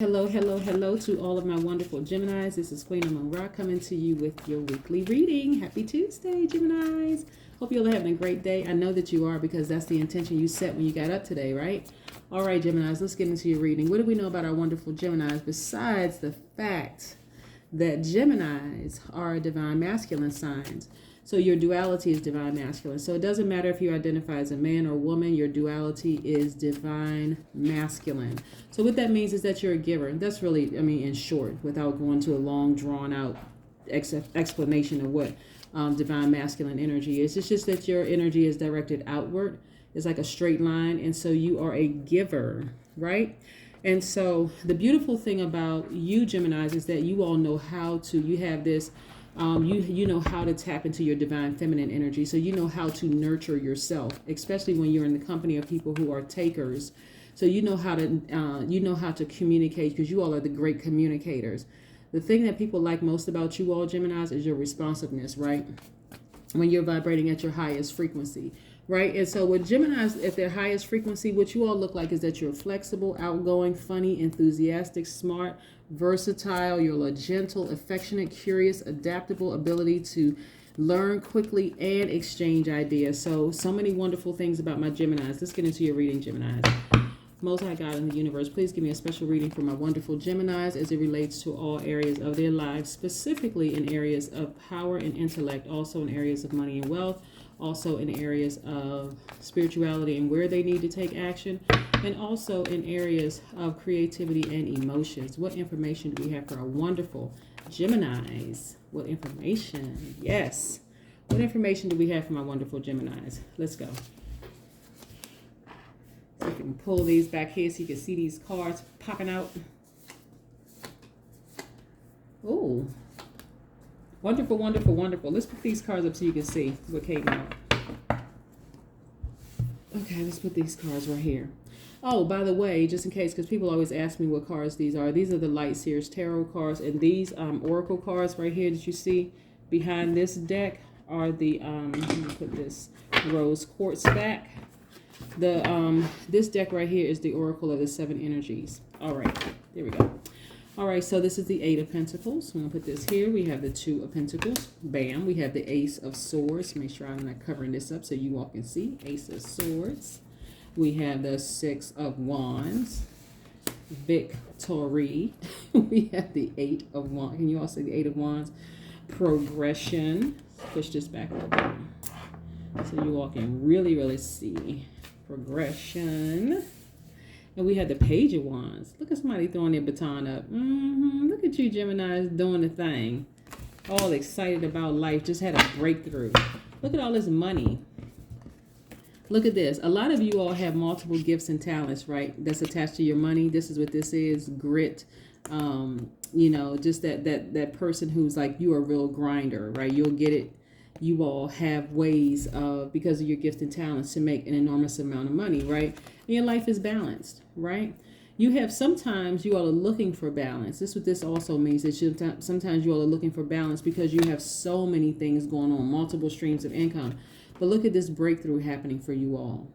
Hello, hello, hello to all of my wonderful Geminis. This is Queen Amun Ra coming to you with your weekly reading. Happy Tuesday, Geminis. Hope you're all having a great day. I know that you are because that's the intention you set when you got up today, right? All right, Geminis, let's get into your reading. What do we know about our wonderful Geminis besides the fact that Geminis are divine masculine signs? So your duality is divine masculine. So it doesn't matter if you identify as a man or woman, your duality is divine masculine. So what that means is that you're a giver. That's really, in short, without going to a long drawn out explanation of what divine masculine energy is. It's just that your energy is directed outward. It's like a straight line. And so you are a giver, right? And so the beautiful thing about you Geminis is that you all know how to, you have this you know how to tap into your divine feminine energy. So you know how to nurture yourself, especially when you're in the company of people who are takers. So you know how to communicate because you all are the great communicators. The thing that people like most about you all Geminis is your responsiveness, right? When you're vibrating at your highest frequency, right? And so with Geminis at their highest frequency, what you all look like is that you're flexible, outgoing, funny, enthusiastic, smart, versatile. You're gentle, affectionate, curious, adaptable, ability to learn quickly and exchange ideas. So many wonderful things about my Geminis. Let's get into your reading, Geminis. Most High God in the universe, please give me a special reading for my wonderful Geminis as it relates to all areas of their lives, specifically in areas of power and intellect, also in areas of money and wealth, also in areas of spirituality and where they need to take action, and also in areas of creativity and emotions. What information do we have for our wonderful Geminis? What information? Yes. What information do we have for my wonderful Geminis? Let's go. So we can pull these back here so you can see these cards popping out. Oh, wonderful, wonderful, wonderful. Let's put these cards up so you can see what came out. Okay, let's put these cards right here. Oh, by the way, just in case, because people always ask me what cards these are the Light Seers Tarot cards, and these Oracle cards right here that you see behind this deck are the, let me put this rose quartz back. This deck right here is the Oracle of the Seven Energies. All right, there we go. All right, so this is the Eight of Pentacles. I'm going to put this here. We have the Two of Pentacles. Bam. We have the Ace of Swords. Make sure I'm not covering this up so you all can see. Ace of Swords. We have the Six of Wands. Victory. We have the Eight of Wands. Can you all see the Eight of Wands? Progression. Push this back a little bit so you all can really, really see. Progression. And we had the Page of Wands. Look at somebody throwing their baton up. Look at you Geminis doing the thing. All excited about life. Just had a breakthrough. Look at all this money. Look at this. A lot of you all have multiple gifts and talents, right? That's attached to your money. This is what this is. Grit. Just that person who's like, you are a real grinder, right? You'll get it. You all have ways of, because of your gifts and talents, to make an enormous amount of money, right? And your life is balanced, right? You have, sometimes you all are looking for balance. This is what this also means, that sometimes you all are looking for balance because you have so many things going on, multiple streams of income. But look at this breakthrough happening for you all.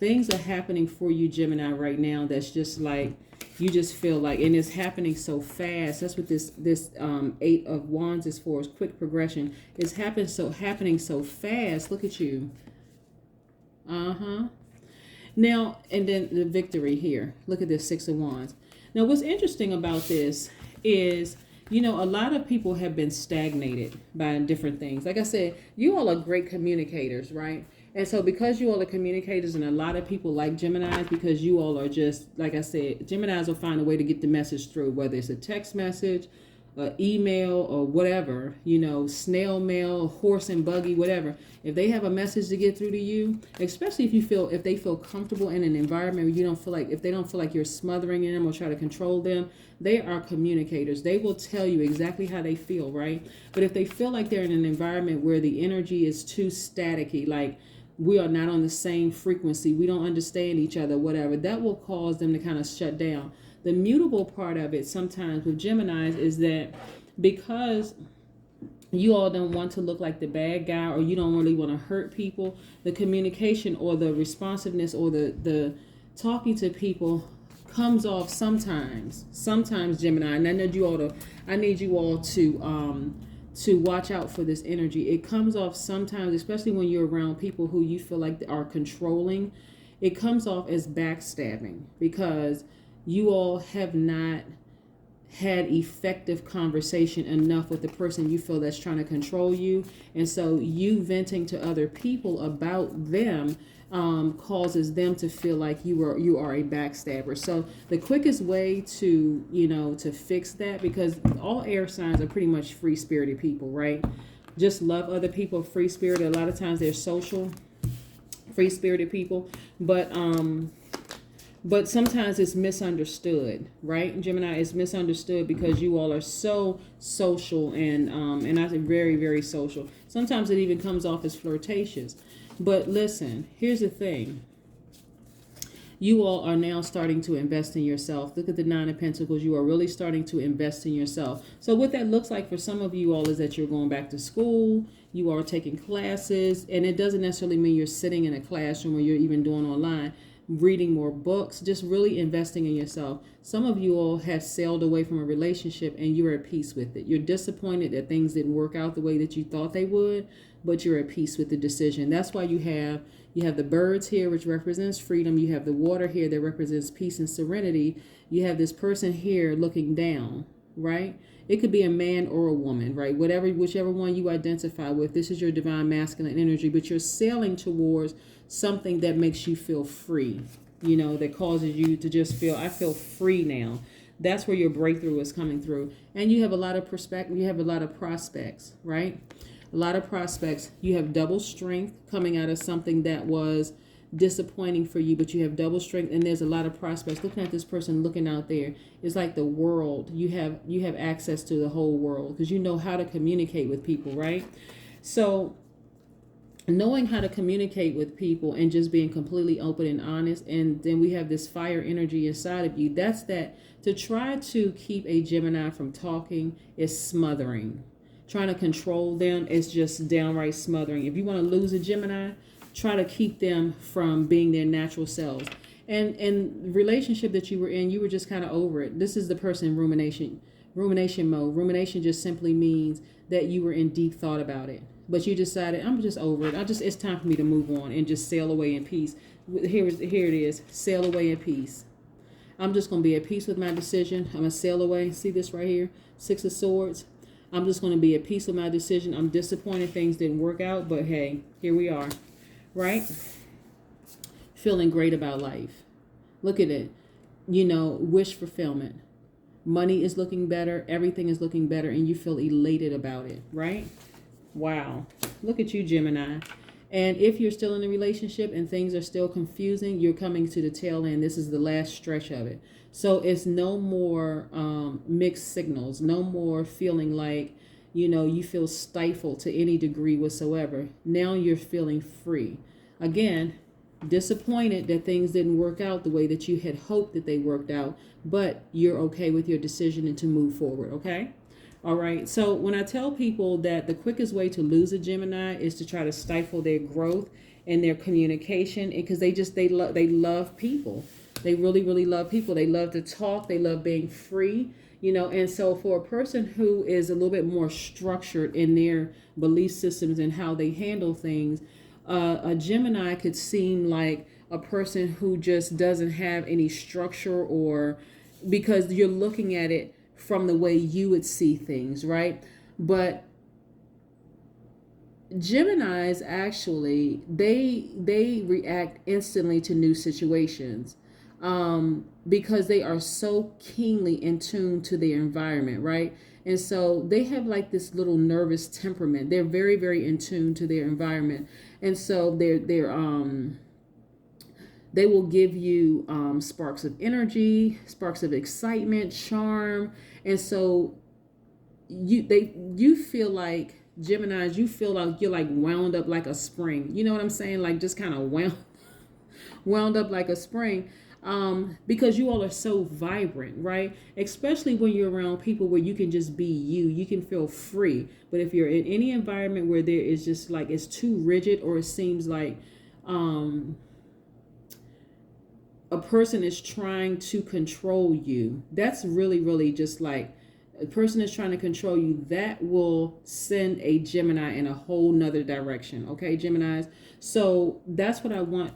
Things are happening for you, Gemini, right now that's just like, you just feel like, and it's happening so fast. That's what this Eight of Wands is for, is quick progression. It's happening so fast. Look at you. Now, and then the victory here. Look at this Six of Wands. Now, what's interesting about this is, a lot of people have been stagnated by different things. Like I said, you all are great communicators, right? And so because you all are communicators, and a lot of people like Geminis, because you all are just, like I said, Geminis will find a way to get the message through, whether it's a text message, email, or whatever, snail mail, horse and buggy, whatever. If they have a message to get through to you, especially if they feel comfortable in an environment where if they don't feel like you're smothering them or try to control them, they are communicators. They will tell you exactly how they feel, right? But if they feel like they're in an environment where the energy is too staticky, like we are not on the same frequency, we don't understand each other, whatever, that will cause them to kind of shut down. The mutable part of it sometimes with Geminis is that because you all don't want to look like the bad guy, or you don't really want to hurt people, the communication or the responsiveness or the talking to people comes off sometimes Gemini, and I need you all to watch out for this energy. It comes off sometimes, especially when you're around people who you feel like are controlling. It comes off as backstabbing because you all have not had effective conversation enough with the person you feel that's trying to control you. And so you venting to other people about them causes them to feel like you are a backstabber. So the quickest way to fix that, because all air signs are pretty much free-spirited people, right? Just love other people, free-spirited. A lot of times they're social, free-spirited people, but sometimes it's misunderstood, right? Gemini is misunderstood because you all are so social and I say very, very social. Sometimes it even comes off as flirtatious. But listen, here's the thing. You all are now starting to invest in yourself. Look at the Nine of Pentacles. You are really starting to invest in yourself. So what that looks like for some of you all is that you're going back to school. You are taking classes. And it doesn't necessarily mean you're sitting in a classroom or you're even doing online. Reading more books, just really investing in yourself. Some of you all have sailed away from a relationship and you're at peace with it. You're disappointed that things didn't work out the way that you thought they would, but you're at peace with the decision. That's why you have the birds here, which represents freedom. You have the water here that represents peace and serenity. You have this person here looking down, right? It could be a man or a woman, right? Whichever one you identify with. This is your divine masculine energy, but you're sailing towards something that makes you feel free, that causes you to just feel, I feel free now. That's where your breakthrough is coming through. And you have a lot of perspective, you have a lot of prospects, right? A lot of prospects. You have double strength coming out of something that was disappointing for you, but you have double strength, and there's a lot of prospects. Looking at this person looking out there, it's like the world. You have access to the whole world because you know how to communicate with people, right? So knowing how to communicate with people and just being completely open and honest, and then we have this fire energy inside of you. That's that. To try to keep a Gemini from talking is smothering. Trying to control them is just downright smothering. If you want to lose a Gemini, try to keep them from being their natural selves. And relationship that you were in, you were just kind of over it. This is the person in rumination mode. Rumination just simply means that you were in deep thought about it. But you decided, I'm just over it. It's time for me to move on and just sail away in peace. Here it is. Sail away in peace. I'm just going to be at peace with my decision. I'm going to sail away. See this right here? Six of Swords. I'm just going to be at peace with my decision. I'm disappointed things didn't work out, but hey, here we are, right? Feeling great about life. Look at it. Wish fulfillment. Money is looking better. Everything is looking better, and you feel elated about it, right? Wow. Look at you, Gemini. And if you're still in a relationship and things are still confusing, you're coming to the tail end. This is the last stretch of it. So it's no more mixed signals, no more feeling like, you feel stifled to any degree whatsoever. Now you're feeling free. Again, disappointed that things didn't work out the way that you had hoped that they worked out, but you're okay with your decision and to move forward, okay? All right. So when I tell people that the quickest way to lose a Gemini is to try to stifle their growth and their communication, because they love people. They really, really love people. They love to talk. They love being free, and so for a person who is a little bit more structured in their belief systems and how they handle things, a Gemini could seem like a person who just doesn't have any structure, or because you're looking at it from the way you would see things, right? But Geminis actually, they react instantly to new situations because they are so keenly in tune to their environment, right? And so they have like this little nervous temperament. They're very, very in tune to their environment. And so they will give you sparks of energy, sparks of excitement, charm. And so you feel like, Geminis, you feel like you're like wound up like a spring. You know what I'm saying? Like just kind of wound up like a spring. Because you all are so vibrant, right? Especially when you're around people where you can just be you can feel free. But if you're in any environment where there is just like, it's too rigid, or it seems like, a person is trying to control you. That's really, really just like a person is trying to control you. That will send a Gemini in a whole nother direction. Okay, Geminis. So that's what I want.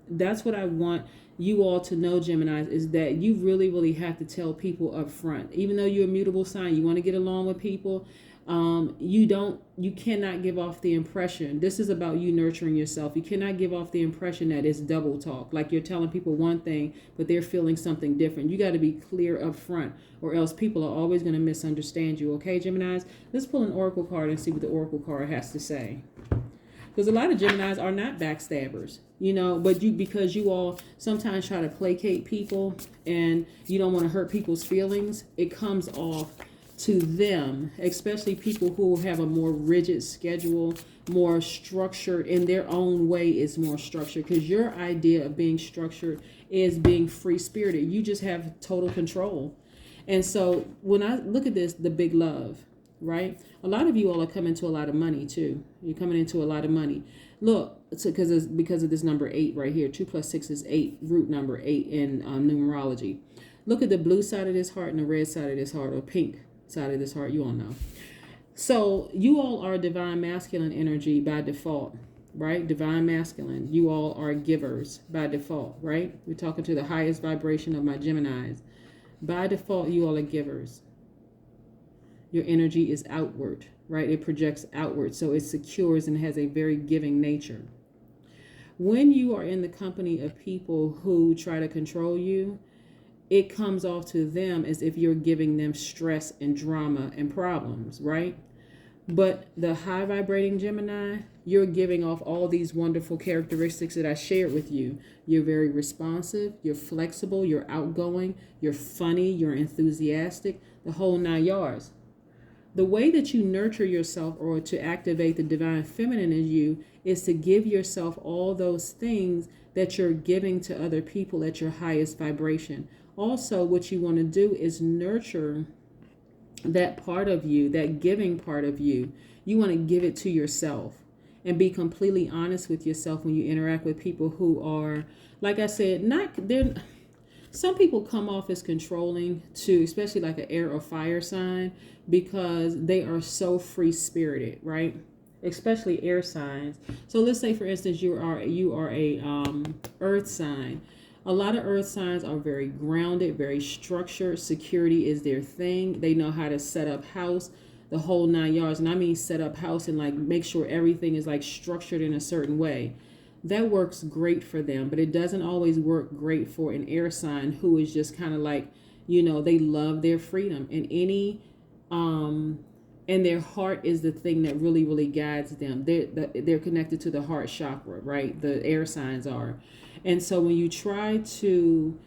That's what I want you all to know, Geminis, is that you really, really have to tell people up front. Even though you're a mutable sign, you want to get along with people. You cannot give off the impression, this is about you nurturing yourself. You cannot give off the impression that it's double talk, like you're telling people one thing, but they're feeling something different. You got to be clear up front, or else people are always going to misunderstand you. Okay, Geminis, let's pull an oracle card and see what the oracle card has to say. Because a lot of Geminis are not backstabbers, but because you all sometimes try to placate people and you don't want to hurt people's feelings, it comes off to them, especially people who have a more rigid schedule, more structured in their own way, is more structured, because your idea of being structured is being free-spirited. You just have total control. And so when I look at this, the big love, right? A lot of you all are coming to a lot of money too. You're coming into a lot of money. Look, because of this number 8 right here. 2 + 6 is 8, root number 8 in numerology. Look at the blue side of this heart and the red side of this heart, or pink side of this heart. You all know. So you all are divine masculine energy by default, right? Divine masculine. You all are givers by default, right? We're talking to the highest vibration of my Geminis. By default, you all are givers. Your energy is outward, right? It projects outward, so it secures and has a very giving nature. When you are in the company of people who try to control you, it comes off to them as if you're giving them stress and drama and problems, right? But the high vibrating Gemini, you're giving off all these wonderful characteristics that I shared with you. You're very responsive, you're flexible, you're outgoing, you're funny, you're enthusiastic, the whole 9 yards. The way that you nurture yourself, or to activate the divine feminine in you, is to give yourself all those things that you're giving to other people at your highest vibration. Also, what you want to do is nurture that part of you, that giving part of you. You want to give it to yourself and be completely honest with yourself when you interact with people who are, like I said, some people come off as controlling too, especially like an air or fire sign, because they are so free-spirited, right? Especially air signs. So let's say, for instance, you are a earth sign. A lot of earth signs are very grounded, very structured. Security is their thing. They know how to set up house, the whole 9 yards. And I mean set up house and like make sure everything is like structured in a certain way. That works great for them, but it doesn't always work great for an air sign who is just kind of like, they love their freedom, and their heart is the thing that really, really guides them. They're connected to the heart chakra, right? The air signs are. And so when you try to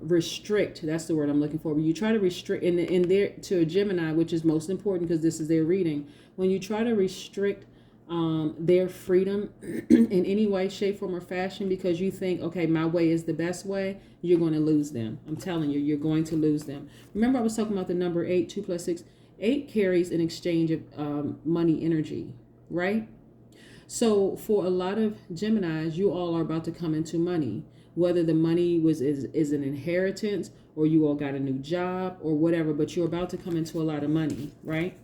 restrict, that's the word I'm looking for. When you try to restrict to a Gemini, which is most important because this is their reading, when you try to restrict their freedom in any way, shape, form, or fashion, because you think, okay, my way is the best way, you're going to lose them. I'm telling you, you're going to lose them. Remember I was talking about the number 8, 2 + 6. 8 carries an exchange of money energy, right? So for a lot of Geminis, you all are about to come into money. Whether the money is an inheritance, or you all got a new job, or whatever, but you're about to come into a lot of money, right?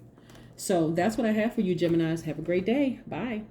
So that's what I have for you, Geminis. Have a great day. Bye.